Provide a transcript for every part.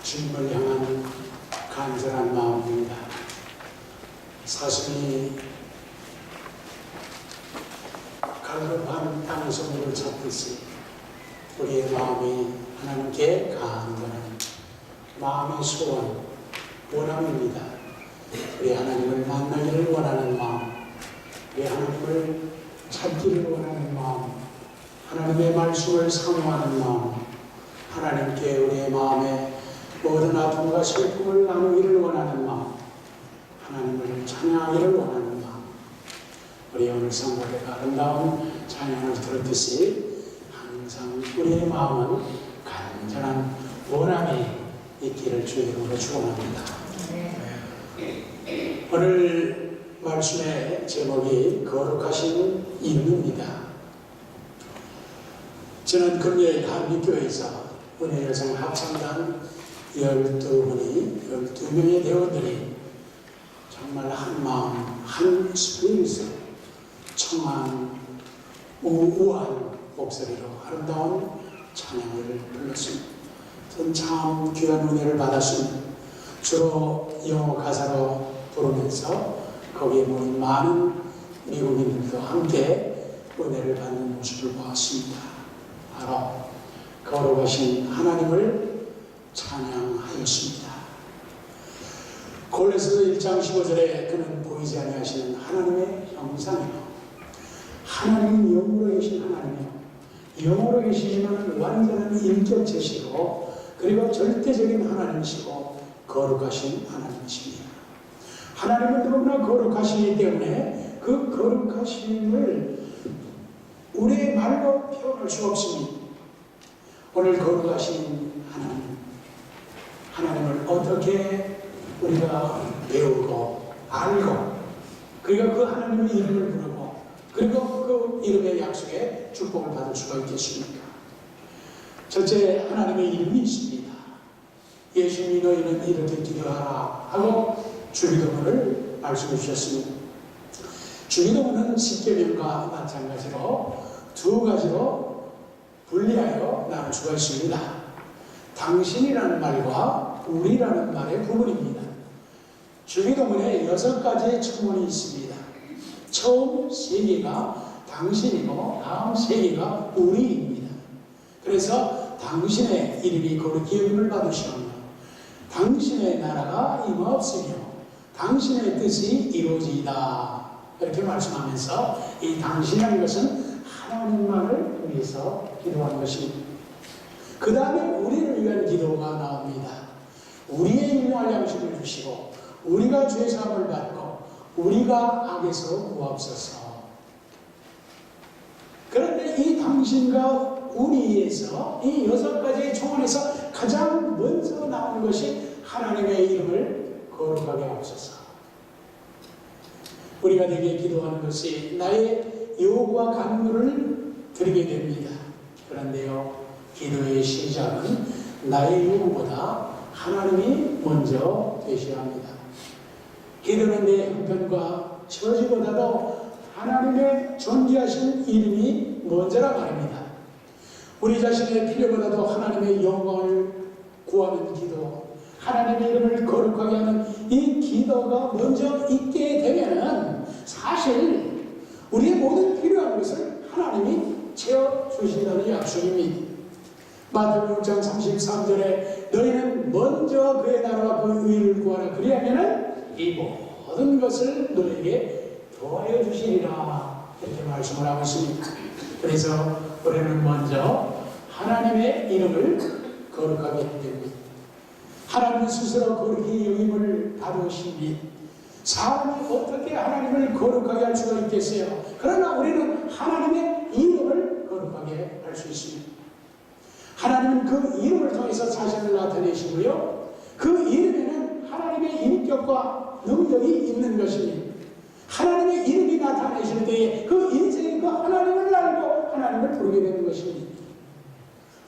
주님을 향한 간절한 마음입니다. 사슴이 갈급한 땅에서 물을 찾듯이 우리의 마음이 하나님께 간절한 마음의 소원, 원함입니다. 우리 하나님을 만나기를 원하는 마음, 우리 하나님을 찾기를 원하는 마음, 하나님의 말씀을 사모하는 마음, 하나님께 우리의 마음에 모든 아픔과 슬픔을 나누기를 원하는 마음, 하나님을 찬양하기를 원하는 마음. 우리 오늘 성도의 아름다운 찬양을 들었듯이 항상 우리의 마음은 간절한 원함이 있기를 주의 이름으로 축원합니다. 오늘 말씀의 제목이 거룩하신 이름입니다. 저는 금요일 한빛교회에서 은혜 여성 합창단 12명의 대원들이 정말 한 마음, 한 스피릿으로 청한 우아한 목소리로 아름다운 찬양을 불렀습니다. 전 참 귀한 은혜를 받았습니다. 주로 영어 가사로 부르면서 거기에 모인 많은 미국인들도 함께 은혜를 받는 모습을 보았습니다. 바로 거룩하신 하나님을 찬양하였습니다. 골로새서 1장 15절에 그는 보이지 아니하시는 하나님의 형상이요 하나님은 영으로 계신 하나님이요 영으로 계시지만 완전한 인격체시고 그리고 절대적인 하나님이시고 거룩하신 하나님이십니다. 하나님은 너무나 거룩하시기 때문에 그 거룩하심을 우리의 말로 표현할 수 없습니다. 오늘 거룩하신 하나님을 어떻게 우리가 배우고 알고 그리고 그 하나님의 이름을 부르고 그리고 그 이름의 약속에 축복을 받을 수가 있겠습니까? 첫째, 하나님의 이름이 있습니다. 예수님이 너희는 이렇게 기도하라 하고 주기도문을 말씀해 주셨습니다. 주기도문은 십계명과 마찬가지로 두 가지로 분리하여 나눌 수가 있습니다. 당신이라는 말과 우리라는 말의 구분입니다. 주기도문에 6가지의 첨언이 있습니다. 처음 3개가 당신이고 다음 3개가 우리입니다. 그래서 당신의 이름이 거룩히 여김을 받으시오며 당신의 나라가 임하옵으며 당신의 뜻이 이루어지이다 이렇게 말씀하면서 이 당신이라는 것은 하나님만을 위해서 기도하는 것입니다. 그 다음에 우리를 위한 기도가 나옵니다. 우리의 일용할 양식을 주시고 우리가 죄사함을 받고 우리가 악에서 구하옵소서. 그런데 이 당신과 우리에서 이 6가지의 초원에서 가장 먼저 나오는 것이 하나님의 이름을 거룩하게 하옵소서. 우리가 내게 기도하는 것이 나의 요구와 간구를 드리게 됩니다. 그런데요, 기도의 시작은 나의 요구보다 하나님이 먼저 되셔야 합니다. 기도는 내 형편과 처지보다도 하나님의 존귀하신 이름이 먼저라 말입니다. 우리 자신의 필요보다도 하나님의 영광을 구하는 기도, 하나님의 이름을 거룩하게 하는 이 기도가 먼저 있게 되면 사실 우리의 모든 필요한 것을 하나님이 채워주신다는 약속입니다. 마태복음 6장 33절에 너희는 먼저 그의 나라와 그 의를 구하라 그리하면 이 모든 것을 너에게 더하여 주시리라 이렇게 말씀을 하고 있습니다. 그래서 우리는 먼저 하나님의 이름을 거룩하게 해야 됩니다. 하나님 스스로 거룩히 여김을 받으시니 사람이 어떻게 하나님을 거룩하게 할 수가 있겠어요? 그러나 우리는 하나님의 이름을 거룩하게 할 수 있습니다. 하나님은 그 이름을 통해서 자신을 나타내시고요. 그 이름에는 하나님의 인격과 능력이 있는 것입니다. 하나님의 이름이 나타내실 때에 그 인생이 그 하나님을 알고 하나님을 부르게 되는 것입니다.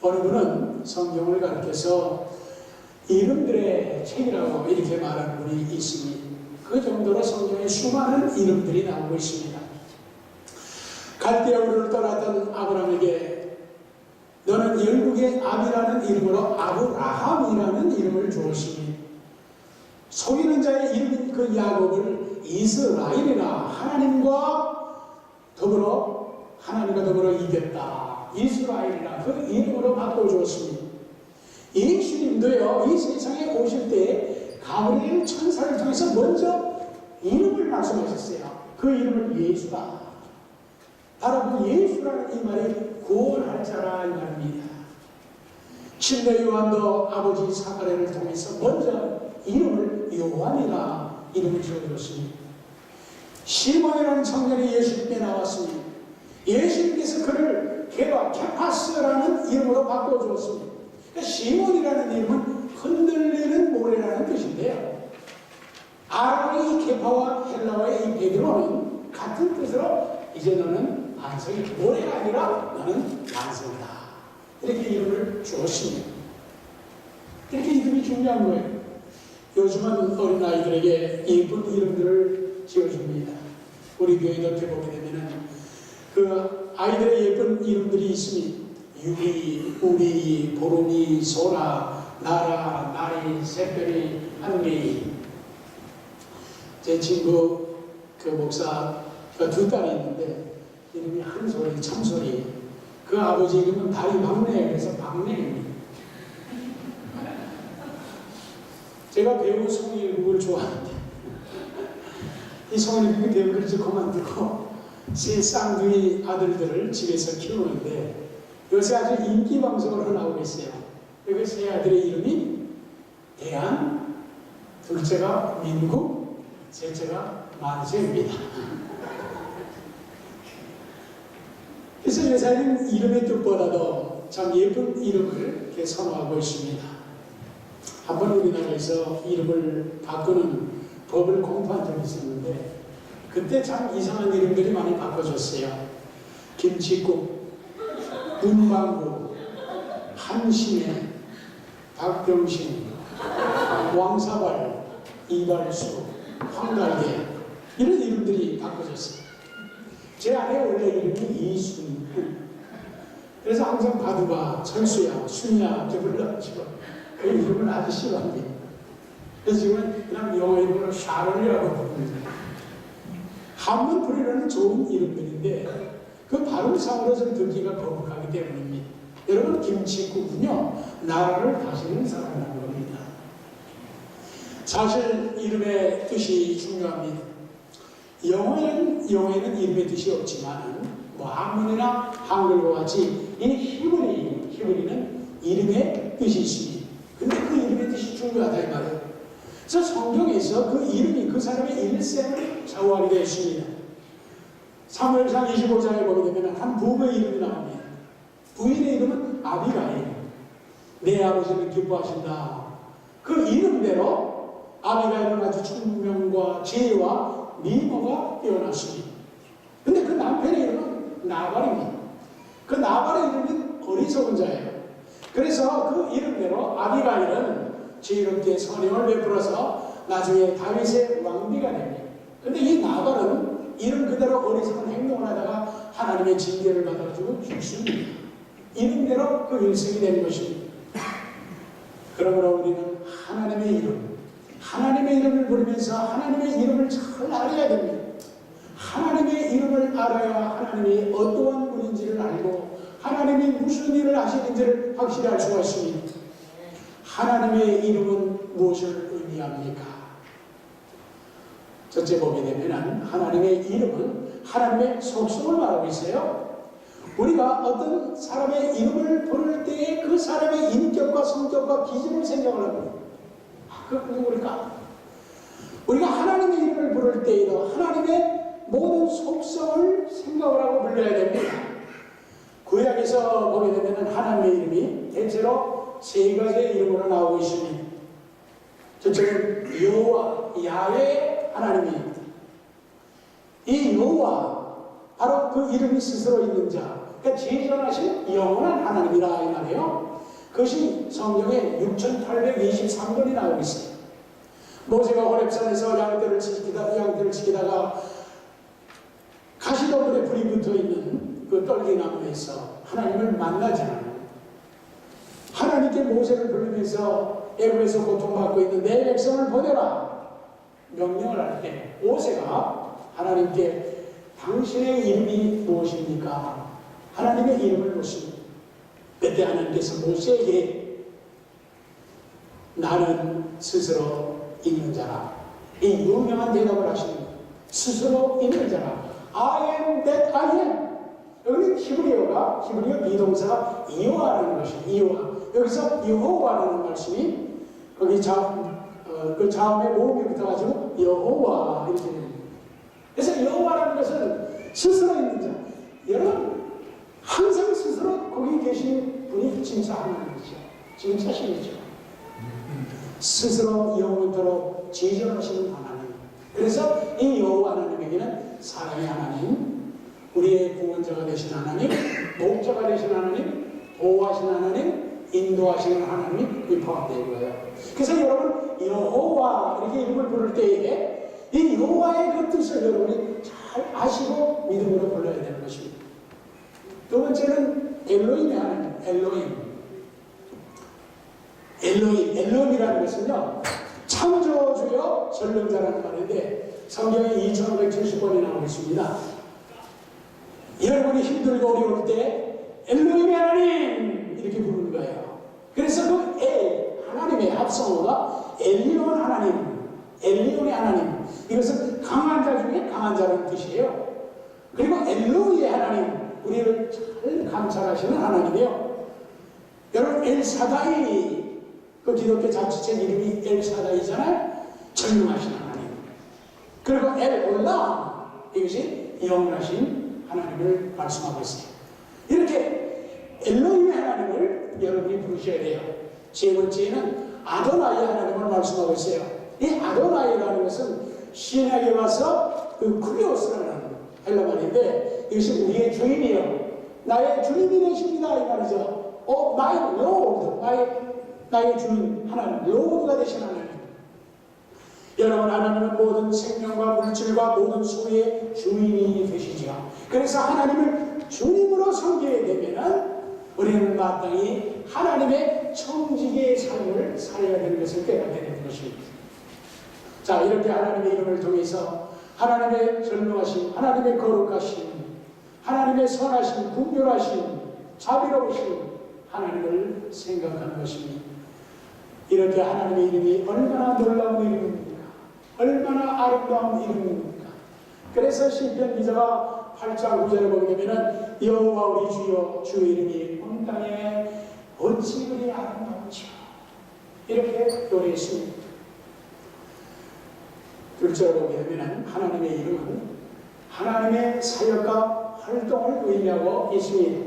어느 분은 성경을 가르쳐서 이름들의 책이라고 이렇게 말하는 분이 있습니다. 그 정도로 성경에 수많은 이름들이 나오고 있습니다. 갈대아 우르를 떠났던 아브라함에게 너는 열국의 아비라는 이름으로 아브라함이라는 이름을 주었으니 속이는 자의 이름인 그 야곱을 이스라엘이라 하나님과 더불어 이겼다. 이스라엘이라 그 이름으로 바꿔주었습니다. 예수님도요, 이 세상에 오실 때 가브리엘 천사를 통해서 먼저 이름을 말씀하셨어요. 그 이름을 예수다. 바로 그 예수라는 이 말이 구원할 자라 이 말입니다. 침례 요한도 아버지 사가랴를 통해서 먼저 이름을 요한이라 이름을 지어주었습니다. 시몬이라는 청년이 예수님께 나왔습니다. 예수님께서 그를 케파스라는 이름으로 바꿔주었습니다. 그러니까 시몬이라는 이름은 흔들리는 모래라는 뜻인데요. 아람의 이 케파와 헬라어의 이 베드로는 같은 뜻으로 이제 너는 반석이 모래가 아니라 너는 반석이다. 이렇게 이름을 주었습니다. 이렇게 이름이 중요한 거예요. 요즘은 어린아이들에게 예쁜 이름들을 지어줍니다. 우리 교회도 이렇게 보게 되면은 그 아이들의 예쁜 이름들이 있습니다. 유리, 우리, 보름이, 소라, 나라, 나리, 새별이, 한개이. 제 친구 그 목사가 두 딸이 있는데 이름이 한소리, 참소리. 그 아버지 이름은 다리 막내, 그래서 막내입니다. 제가 배우 송일국을 좋아하는데 이 송일국이 배우 그릇을 그만두고 세 쌍둥이 아들들을 집에서 키우는데 요새 아주 인기 방송을 나오고 있어요. 그 세 아들의 이름이 대한, 둘째가 민국, 셋째가 만세입니다. 그래서 여사님 이름의 뜻보다도 참 예쁜 이름을 이렇게 선호하고 있습니다. 한번 우리나라에서 이름을 바꾸는 법을 공부한 적이 있었는데 그때 참 이상한 이름들이 많이 바꿔졌어요. 김치국, 문방구, 한심해, 박병신, 왕사발, 이발수, 황달계 이런 이름들이 바꿔졌어요. 제 아내 원래 이름이 이순. 그래서 항상 바두가, 철수야, 순이야 이렇게 불러가지고 그 이름을 아주 싫어합니다. 그래서 지금은 그냥 영어 이름으로 샤론이라고 부릅니다. 한문 부르려는 좋은 이름들인데 그 발음상으로 좀 듣기가 거북하기 때문입니다. 여러분 김치국은요 나라를 다스리는 사람이라는 겁니다. 사실 이름의 뜻이 중요합니다. 영어에는 이름의 뜻이 없지만 뭐 한문이나 한글과 같이 이 히브리는 이름의 뜻이 있습니다. 근데 그 이름의 뜻이 중요하다 이 말이에요. 그래서 성경에서 그 이름이 그 사람의 일생을 좌우하게 되어 있습니다. 사무엘상 25장에 보게 되면 한 부부의 이름이 나옵니다. 부인의 이름은 아비가일. 내 아버지는 기뻐하신다. 그 이름대로 아비가일은 아주 총명과 지혜와 미모가 뛰어났습니다. 근데 그 남편의 이름은 나발입니다. 그 나발의 이름은 어리석은 자예요. 그래서 그 이름대로 아비가일은 지혜롭게 선행을 베풀어서 나중에 다윗의 왕비가 됩니다. 근데 이 나발은 이름 그대로 어리석은 행동을 하다가 하나님의 징계를 받아주고 죽습니다. 이름대로 그 일생이 된 것입니다. 그러므로 우리는 하나님의 이름을 부르면서 하나님의 이름을 잘 알아야 됩니다. 하나님의 이름을 알아야 하나님이 어떠한 분인지를 알고 하나님이 무슨 일을 하시는지를 확실히 알 수가 있습니다. 하나님의 이름은 무엇을 의미합니까? 첫째 보게 되면 하나님의 이름은 하나님의 속성을 말하고 있어요. 우리가 어떤 사람의 이름을 부를 때에 그 사람의 인격과 성격과 기질을 생각을 합니다. 그건 누구일까? 우리가 하나님의 이름을 부를 때에도 하나님의 모든 속성을 생각을 하고 불러야 됩니다. 구약에서 보게 되면 하나님의 이름이 대체로 세 가지의 이름으로 나오고 있습니다. 첫째는 여호와, 야훼 하나님입니다. 이 여호와, 바로 그 이름이 스스로 있는 자, 그러니까 제전하신 영원한 하나님이라 이 말이에요. 그것이 성경에 6823번이 나오고 있어요. 모세가 호렙산에서 양떼를 지키다가 가시덤불에 불이 붙어있는 그 떨기나무에서 하나님을 만나지 않아요. 하나님 하나님께 모세를 부르면서 애굽에서 고통받고 있는 내 백성을 보내라 명령을 할 때 모세가 하나님께 당신의 이름이 무엇입니까? 하나님의 이름을 묻습니다. 그때 하나님께서 모세에게 나는 스스로 있는 자라 이 유명한 대답을 하십니다. 스스로 있는 자라 I am that I am. 여기는 히브리어 비동사가 이호하라는 것입니다. 이호하. 여기서 여호와라는 말씀이 거기 그 자음에 모음이 붙어가지고 여호와 이렇게 됩니다. 그래서 여호와라는 것은 스스로 있는 자. 여러분 항상 스스로 거기 계신 분이 진짜 하나님이죠. 진짜 신이죠. 스스로 영원토록 지존하시는 하나님. 그래서 이 여호와 하나님에게는 사랑의 하나님, 우리의 구원자가 되신 하나님, 목자가 되신 하나님, 보호하신 하나님, 인도하시는 하나님이 포함되어 있고요. 그래서 여러분 여호와 이렇게 이름을 부를 때에 이 여호와의 그 뜻을 여러분이 잘 아시고 믿음으로 불러야 되는 것입니다. 두 번째는 엘로힘의 하나님, 엘로힘이라는 것은요 창조주여 전능자라는 말인데 성경에 2570번이 나오고 있습니다. 여러분이 힘들고 어려울 때 엘로힘의 하나님 이렇게 부르는 거예요. 그래서 그 하나님의 합성어가 엘리온 하나님, 엘리온의 하나님, 이것은 강한 자 중에 강한 자라는 뜻이에요. 그리고 엘로히의 하나님, 우리를 잘 감찰하시는 하나님이에요. 여러분 엘사다이, 그 기독교 자치체 이름이 엘사다이잖아요. 전능하신 하나님. 그리고 엘올람, 이것이 영원하신 하나님을 말씀하고 있어요. 이렇게 엘로힘의 하나님을 여러분이 부르셔야 돼요. 세 번째는 아도나이 하나님을 말씀하고 있어요. 이 아도나이라는 것은 신약에 와서 그 쿠리오스라는 헬라 말인데 이것이 우리의 주인이요 나의 주님이 되십니다 이 말이죠. My Lord, 나의 주인 하나님, 로드가 되신 하나님. 여러분 하나님은 모든 생명과 물질과 모든 소유의 주인이 되시죠. 그래서 하나님을 주님으로 섬기게 되면은 우리는 마땅히 하나님의 청지기의 삶을 살아야 되는 것을 깨닫게 되는 것입니다. 자, 이렇게 하나님의 이름을 통해서 하나님의 전능하신, 하나님의 거룩하신, 하나님의 선하신, 긍휼하신, 자비로우신 하나님을 생각하는 것입니다. 이렇게 하나님의 이름이 얼마나 놀라운 이름입니까? 얼마나 아름다운 이름입니까? 그래서 시편 기자가 8장 9절에 보게 되면 여호와 우리 주여 주의 이름이 온 땅에 어찌 그리 아름다운지 이렇게 노래했습니다. 둘째로 보게 되면 하나님의 이름은 하나님의 사역과 활동을 의미하고 있습니다.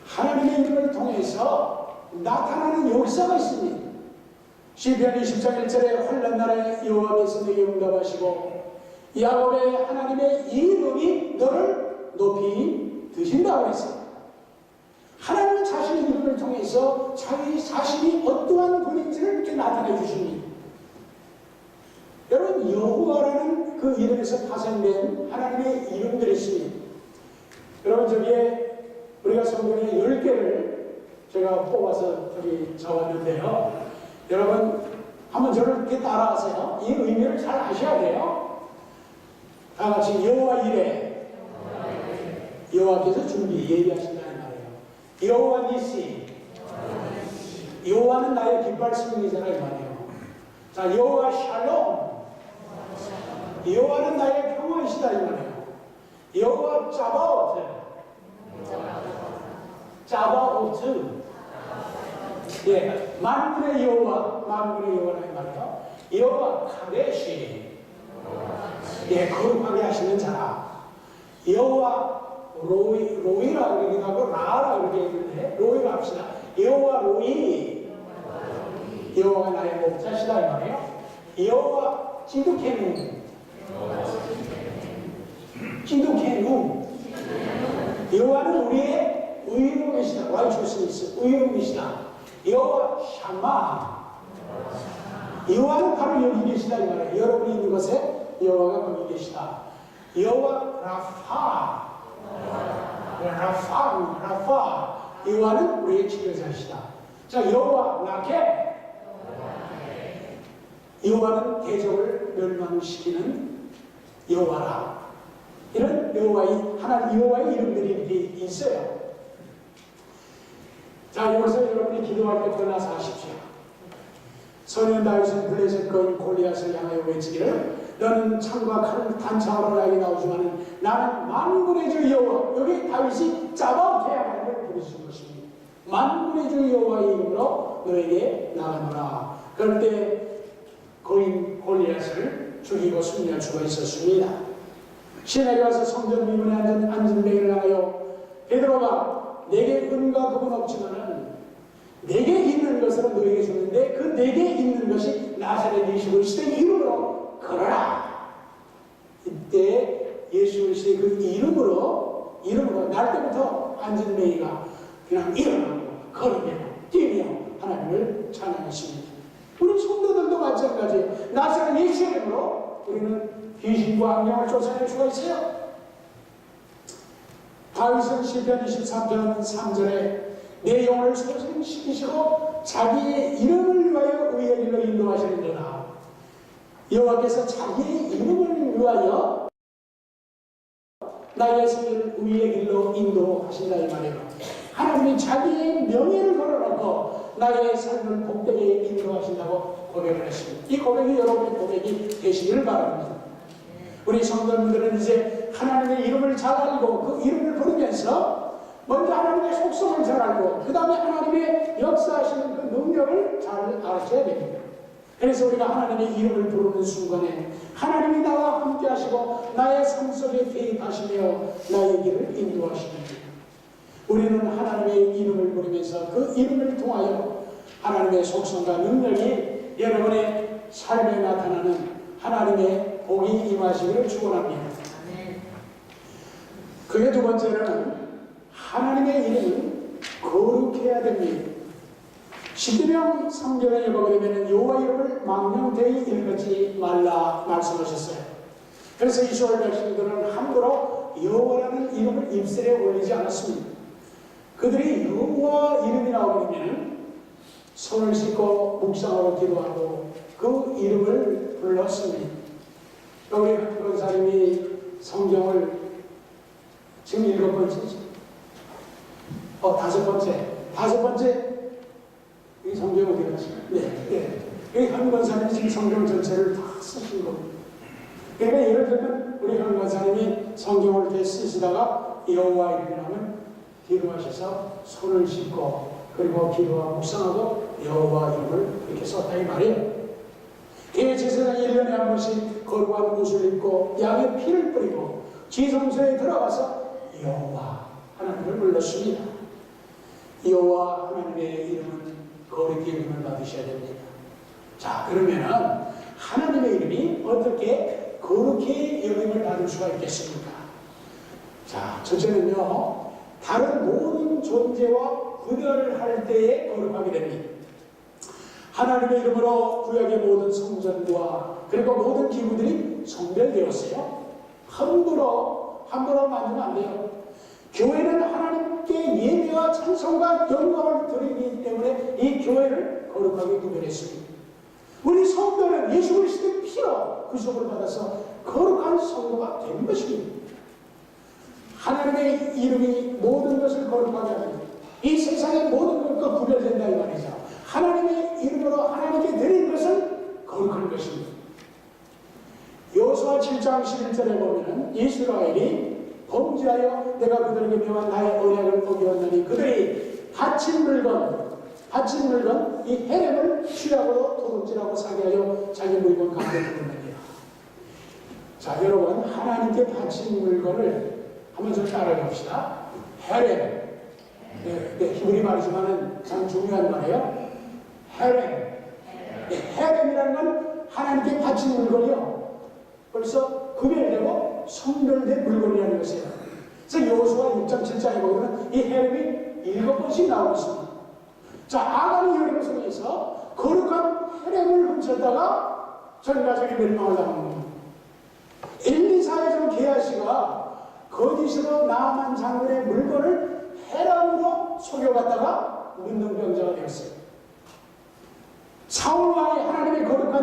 하나님의 이름을 통해서 나타나는 역사가 있습니다. 시편 20장 1절에 환난 날에 여호와께서 내게 응답하시고 야곱의 하나님의 이름이 너를 높이 드신다고 했어요. 하나님은 자신의 이름을 통해서 자기 자신이 어떠한 분인지를 이렇게 나타내 주십니다. 여러분 여호와라는 그 이름에서 파생된 하나님의 이름들이 있습니다. 여러분 저기에 우리가 성경에 10개를 제가 뽑아서 저기 적었는데요. 여러분 한번 저를 이렇게 따라하세요. 이 의미를 잘 아셔야 돼요. 다 같이 여호와 이레, 여호와께서 준비 예비하신다는 말이에요. 여호와 니시, 여호와는 나의 깃발 승리자라 이 말이에요. 자, 여호와 샬롬, 여호와는 나의 평화이시다 이 말이에요. 여호와 자바오트, 자바오트, 예, 만군의 여호와, 만군의 여호와라 이 말이에요. 여호와 카데시, 예, 거룩하게 하시는 자라. 여호와 로이라고 그러기도 하고 라라고 그러게 했는데 로이라 합시다. 여호와 로이, 여호와가 나의 목자시다 이 말이에요. 여호와 찌두케누, 찌두케누, 여호와는 우리의 의로우시다. righteousness, 의로우시다. 여호와 샤마, 여호와는 바로 여기 계시다 이 말이에요. 여러분이 있는 곳에 여호와가 거기 계시다. 여호와 라파, 여호와는 우리의 치료자이시다. 자, 여호와 라케. 여호와는 대적을 멸망시키는 여호와라. 이런 하나님 여호와의 이름들이 이렇게 있어요. 자, 여기서 여러분이 기도할 때 골라서 하십시오. 소년 다윗은 블레셋 거인 골리앗을 향하여 외치기를 너는 창과 칼 단창으로 나에게 나오지만 나는 만군의 주 여호와. 여기 다윗이 짜바오케 하나님을 부르신 것입니다. 만군의 주 여호와의 이름으로 너에게 나가노라. 그럴 때 거인 골리앗을 죽이고 승리할 수가 있었습니다. 시내에 가서 성전 미문에 앉은 맹인을 향하여 베드로가 내게 은과 금은 없지만은 내게 있는 것은 너에게 주는데 그 내게 있는 것이 나사렛 예수 그리스도의 이름으로 걸어라. 이때 예수 그리스도의 그 이름으로 날 때부터 앉은 맹인가 그냥 일어나고 걸으며 뛰며 하나님을 찬양했습니다. 우리 성도들도 마찬가지예요. 나사렛 예수 이름으로 우리는 귀신과 악령을 쫓아낼 수가 있어요. 다윗은 시편 23편 3절에 내 영혼을 소생시키시고 자기의 이름을 위하여 의의 길로 인도하시는도다. 여호와께서 자기의 이름을 위하여 나의 생을 의의 길로 인도하신다 이 말이에요. 하나님이 자기의 명예를 걸어놓고 나의 삶을 복되게 인도하신다고 고백을 했습니다. 이 고백이 여러분의 고백이 되시기를 바랍니다. 우리 성도님들은 이제 하나님의 이름을 잘 알고 그 이름을 부르면서 먼저 하나님의 속성을 잘 알고 그 다음에 하나님의 역사하시는 그 능력을 잘 알아셔야 됩니다. 그래서 우리가 하나님의 이름을 부르는 순간에 하나님이 나와 함께 하시고 나의 삶 속에 개입하시며 나의 길을 인도하십니다. 우리는 하나님의 이름을 부르면서 그 이름을 통하여 하나님의 속성과 능력이 여러분의 삶에 나타나는 하나님의 복이 임하시기를 축원합니다. 그게 두 번째로는 하나님의 이름은 거룩해야 됩니다. 십계명 3절에 보게 되면 여호와 이름을 망령되이 일컫지 말라 말씀하셨어요. 그래서 이스라엘 백성들은 함부로 여호와라는 이름을 입술에 올리지 않았습니다. 그들이 여호와 이름이 나오게 되면 손을 씻고 묵상하고 기도하고 그 이름을 불렀습니다. 우리 한 권사님이 성경을 지금 7번째죠. 다섯 번째 이 성경 어디 갔지? 이 한 권사님이 지금 성경 전체를 다 쓰신 겁니다. 그러니까 예를 들면 우리 한 권사님이 성경을 이렇게 쓰시다가 여호와 이름을 하면 기도하셔서 손을 씻고 그리고 기도하고 묵상하고 여호와 이름을 이렇게 썼다 이 말이에요. 교회 제사장이 1년에 한 번씩 거룩한 옷을 입고 양의 피를 뿌리고 지성소에 들어가서 여호와 하나님을 불렀습니다. 여호와 하나님의 이름은 거룩히 이름을 받으셔야 됩니다. 자, 그러면은 하나님의 이름이 어떻게 거룩히 여김을 받을 수가 있겠습니까? 자, 첫째는요, 다른 모든 존재와 구별을 할 때에 거룩하게 됩니다. 하나님의 이름으로 구약의 모든 성전과 그리고 모든 기구들이 성별되었어요. 함부로 만들면 안 돼요. 교회는 하나님께 예배와 찬송과 영광을 드리기 때문에 이 교회를 거룩하게 구별했습니다. 우리 성도는 예수 그리스도의 피로 구속을 받아서 거룩한 성도가 된 것입니다. 하나님의 이름이 모든 것을 거룩하게 합니다. 이 세상의 모든 것과 구별된다 이 말이죠. 하나님의 이름으로 하나님께 드린 것은 거룩한 것입니다. 여호수아 7장 11절에 보면 이스라엘이 범죄하여 내가 그들에게 명한 나의 언약을 어기었나니 그들이 바친 물건 이 헤렘을 취하고 도둑질하고 사기하여 자기 물건 가운데 두었느니라. 자, 여러분 하나님께 바친 물건을 한번 좀 따라해 봅시다. 헤렘. 히브리 말이지만은 참 중요한 말이에요. 헤렘. 헤렘이라는 건 하나님께 바친 물건이요. 벌써 구별되고 성별된 물건이라는 것이에요. 그래서 여호수아 6장 7장에 보면 이 헤렘이 7번씩 나오고 있습니다. 자, 아담이 여름 속에서 거룩한 헤렘을 훔쳤다가 전 가족이 멸망을 당하는 겁니다. 엘리사의 게하시가 거짓으로 나만 장군의 물건을 헤람으로 속여갔다가 문둥병자가 되었어요.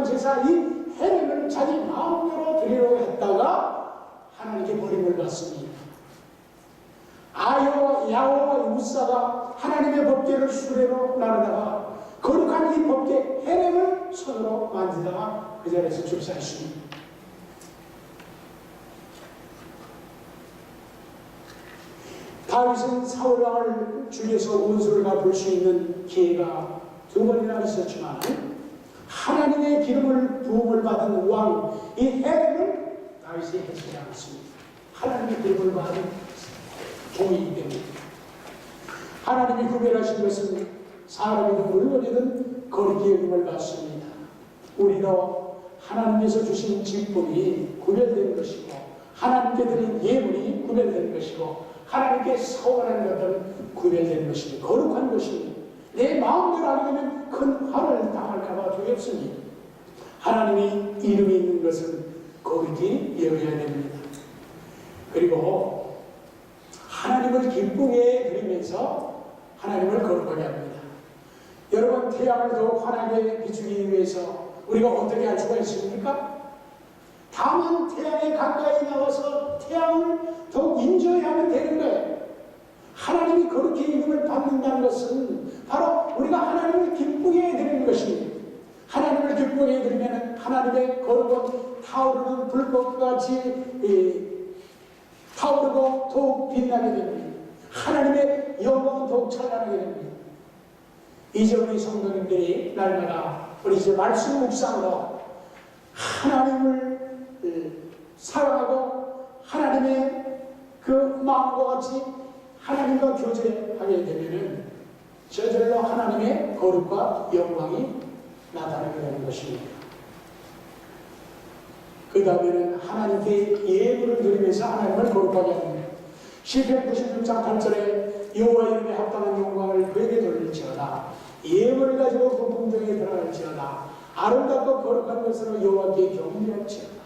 제사 이 헤렘을 자기 마음대로 드리려고 했다가 하나님께 버림을 받습니다. 야호와 우사가 하나님의 법궤를 수레로 나르다가 거룩한 이 법궤 헤렘을 손으로 만지다가 그 자리에서 출사했습니다. 다윗은 사울왕을 죽여서 원수를 갚을 수 있는 기회가 2번이나 있었지만 하나님의 기름을 부음을 받은 왕 이 헤렘을 다윗이 해치지 않았습니다. 하나님의 기름을 받은 종이기 때문에 하나님이 구별하신 것은 사람이든 물건이든 거룩히 여김을 받습니다. 우리도 하나님께서 주신 직분이 구별된 것이고 하나님께 드린 예물이 구별된 것이고 하나님께 서원하는 것들은 구별된 것입니다. 거룩한 것입니다. 내 마음대로 하려면 큰 화를 당할까봐 두렵습니다. 하나님이 이름이 있는 것은 거룩히 여겨야 됩니다. 그리고 하나님을 기쁘게 드리면서 하나님을 거룩하게 합니다. 여러분, 태양을 더욱 환하게 비추기 위해서 우리가 어떻게 할 수가 있습니까? 다만 태양에 가까이 나와서 태양을 더욱 인조하면 되는 거예요. 하나님이 그렇게 이름을 받는다는 것은 바로 우리가 하나님을 기쁘게 해드리는 것입니다. 하나님을 기쁘게 해드리면 하나님의 거룩은 타오르는 불꽃과 같이 타오르고 더욱 빛나게 됩니다. 하나님의 영광은 더욱 찬란하게 됩니다. 이제 우리 성도님들이 날마다 우리 이제 말씀 묵상으로 하나님을 사랑하고 하나님의 그 마음과 같이 하나님과 교제하게 되면은 저절로 하나님의 거룩과 영광이 나타나게 되는 것입니다. 그 다음에는 하나님께 예물을 드리면서 하나님을 거룩하게 합니다. 시편 96장 8절에 여호와 이름에 합당한 영광을 그에게 돌릴지어다. 예물을 가지고 그 궁정에 들어갈지어다. 아름답고 거룩한 것으로 여호와께 경배할지어다.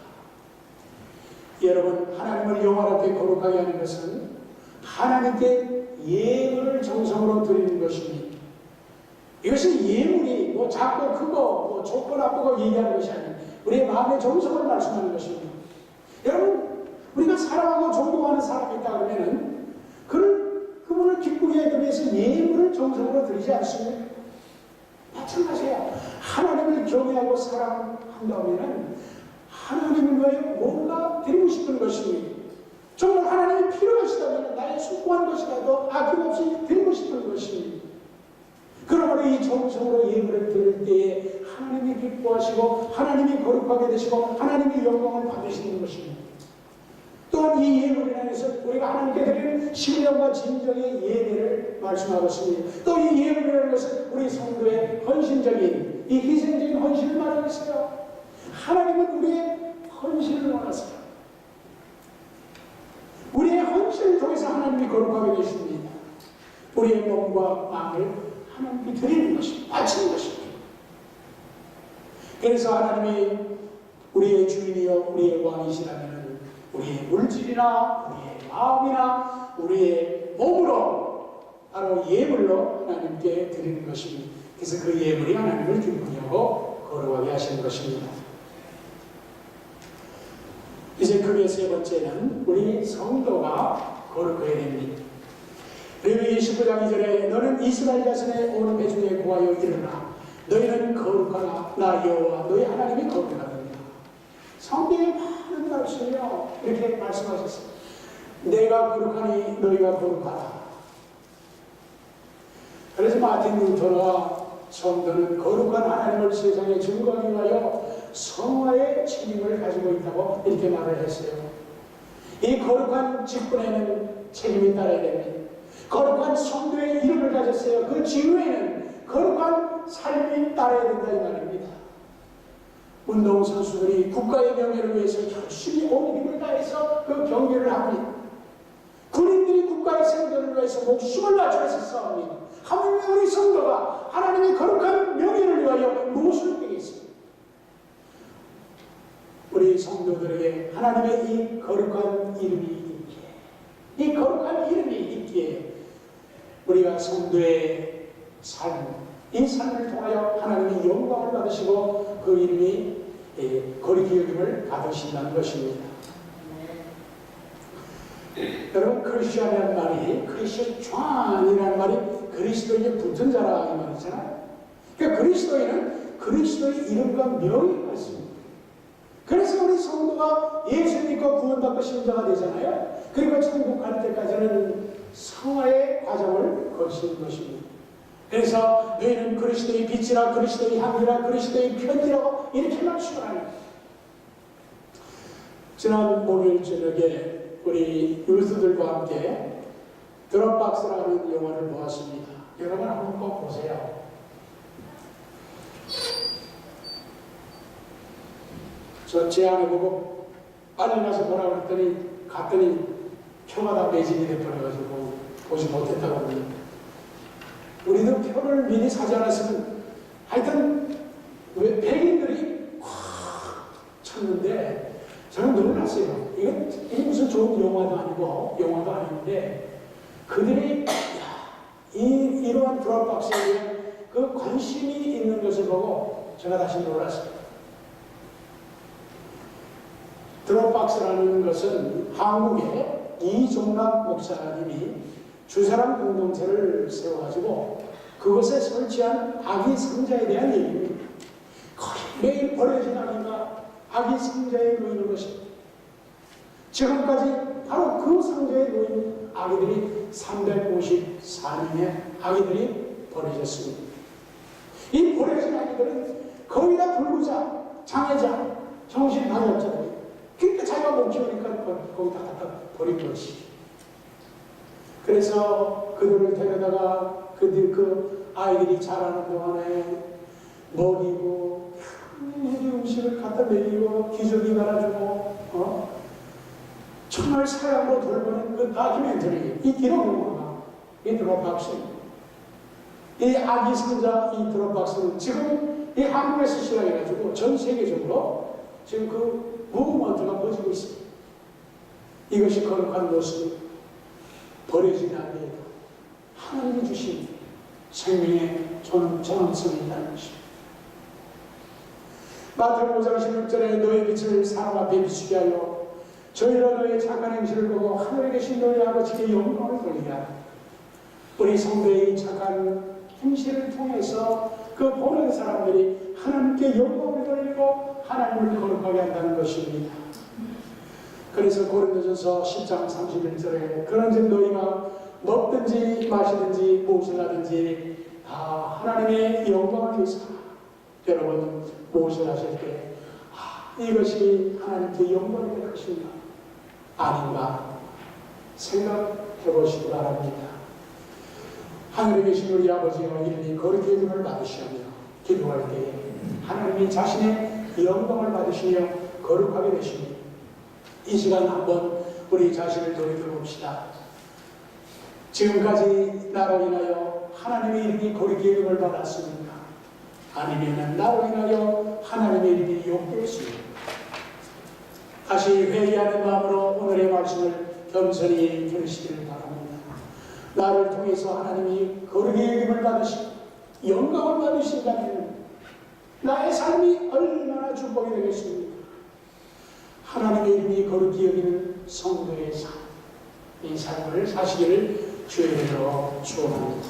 여러분, 하나님을 영화롭게 거룩하게 하는 것은 하나님께 예물을 정성으로 드리는 것입니다. 이것이 예물이 뭐 작고 크고 뭐 좋고 나쁘고 얘기하는 것이 아닙니다. 우리의 마음의 정성을 말씀하는 것입니다. 여러분, 우리가 사랑하고 존경하는 사람이 있다 그러면은 그분을 기쁘게 하기 위해서 예물을 정성으로 드리지 않습니까? 마찬가지예요. 하나님을 경외하고 사랑한다면은 하나님을 위해 뭔가 드리고 싶은 것입니다. 정말 하나님이 필요하시다면 나의 수고한 것이라도 아낌없이 드리고 싶은 것입니다. 그러므로 이 정성으로 예물을 드릴 때에 하나님이 기뻐하시고 하나님이 거룩하게 되시고 하나님이 영광을 받으시는 것입니다. 또한 이 예물을 향해서 우리가 하나님께 드리는 신령과 진정의 예배를 말씀하고 있습니다. 또 이 예물이라는 것은 우리 성도의 헌신적인 이 희생적인 헌신을 말하고 있어요. 하나님은 우리의 헌신을 원하세요. 우리의 헌신을 통해서 하나님이 거룩하게 되십니다. 우리의 몸과 마음을 하나님께 드리는 것입니다. 바치는 것입니다. 그래서 하나님이 우리의 주인이요 우리의 왕이시라면 우리의 물질이나 우리의 마음이나 우리의 몸으로 바로 예물로 하나님께 드리는 것입니다. 그래서 그 예물이 하나님을 기쁘게 하고 거룩하게 하시는 것입니다. 이제 그게 세 번째는 우리 성도가 거룩해야 됩니다. 레위기 19장 2절에 너는 이스라엘 자손의 온 회중에 구하여 이르라. 너희는 거룩하라. 나 여호와 너희 하나님이 거룩하답니다. 성경에 많은 말씀이요 이렇게 말씀하셨어요. 내가 거룩하니 너희가 거룩하라. 그래서 마틴 루터가 성도는 거룩한 하나님을 세상에 증거하기 위하여 성화의 책임을 가지고 있다고 이렇게 말을 했어요. 이 거룩한 직분에는 책임이 따라야 됩니다. 거룩한 성도의 이름을 가졌어요. 그 지위에는 거룩한 삶이 따라야 된다 이 말입니다. 운동선수들이 국가의 명예를 위해서 열심히 온 힘을 다해서 그 경기를 합니다. 군인들이 국가의 생존을 위해서 목숨을 바쳐서 싸웁니다. 하물며 우리 성도가 하나님의 거룩한 명예를 위하여 무엇을 하겠습니까? 우리 성도들에게 하나님의 이 거룩한 이름이 있기에, 이 거룩한 이름이 있기에 우리가 성도의 삶, 이 삶을 통하여 하나님이 영광을 받으시고 그 이름이 거룩히 여김을 받으신다는 것입니다. 여러분, 크리스천이라는 말이, 크리스천이라는 말이 그리스도인의 붙은 자라 이 말이잖아요. 그러니까 그리스도인은 그리스도의 이름과 명예가 있습니다. 그래서 우리 성도가 예수 믿고 구원받고 신자가 되잖아요. 그리고 천국 갈 때까지는 성화의 과정을 거치는 것입니다. 그래서 너희는 그리스도의 빛이라, 그리스도의 향기라, 그리스도의 편지라고 이렇게 말씀합니다. 지난 목요일 저녁에 우리 유스들과 함께 드롭박스라는 영화를 보았습니다. 여러분 한번 꼭 보세요. 저 제안해 보고 빨리 가서 보라고 그랬더니 갔더니 표가 다 매진이 돼버려가지고 보지 못했다고 합니다. 우리도 표를 미리 사지 않았으면 하여튼 왜 백인들이 확 쳤는데 저는 놀랐어요. 이게 무슨 좋은 영화도 아니고 영화도 아닌데 그들이 이러한 드롭박스에 대한 그 관심이 있는 것을 보고 제가 다시 놀랐어요. 드롭박스라는 것은 한국의 이종락 목사님이 주사람 공동체를 세워가지고 그것에 설치한 아기 상자에 대한 얘기입니다. 거의 매일 버려진 아기가 아기 상자에 놓이는 것입니다. 지금까지 바로 그 상자에 놓인 아기들이 354명의 아기들이 버려졌습니다. 이 버려진 아기들은 거의 다 불구자, 장애자, 정신방역자들이에요. 그러니까 자기가 못 키우니까 거기다 갖다 버린 것이. 그래서 그들을 데려다가 그 아이들이 자라는 동안에 먹이고 음식을 갖다 먹이고 기저귀 갈아주고 정말 사랑으로 돌보는 그 다큐멘터리 이 기록입니다. 이 드롭박스입니다. 이 아기 상자 이 드롭박스는 지금 이 한국에서 시작해가지고 전 세계적으로 지금 그 무브먼트가 퍼지고 있습니다. 이것이 거룩한 모습, 버려지지 않게 하나님이 주신 생명의 전원성이 있다는 것입니다. 마태복음 5장 16절에 너희 빛을 사람 앞에 비추게 하여 저희로 너희 착한 행실을 보고 하늘에 계신 너희 아버지께 영광을 돌리게 하라. 우리 성도의 착한 행실을 통해서 그 보는 사람들이 하나님께 영광을 돌리고 하나님을 거룩하게 한다는 것입니다. 그래서 고린도전서 10장 31절에 그런즉 너희가 먹든지 마시든지 무엇을 하든지 다 하나님의 영광을 위해서 여러분 무엇을 하실 때 이것이 하나님께 영광이 될 것인가 아닌가 생각해 보시기 바랍니다. 하늘에 계신 우리 아버지와 이름이 거룩히 여김을 받으시며 기도할 때에 하나님이 자신의 영광을 받으시며 거룩하게 되십니다. 이 시간 한번 우리 자신을 돌이켜봅시다. 지금까지 나로 인하여 하나님의 이름이 거룩히 여김을 받았습니까? 아니면 나로 인하여 하나님의 이름이 욕되었습니까? 다시 회개하는 마음으로 오늘의 말씀을 겸손히 들으시기를 바랍니다. 나를 통해서 하나님이 거룩히 여김을 받으시고 영광을 받으신다면 나의 삶이 얼마나 축복이 되겠습니까? 하나님의 이름이 거룩히 여기는 성도의 삶, 이 삶을 사시기를 주의 이름으로 축원합니다.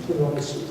기도하겠습니다.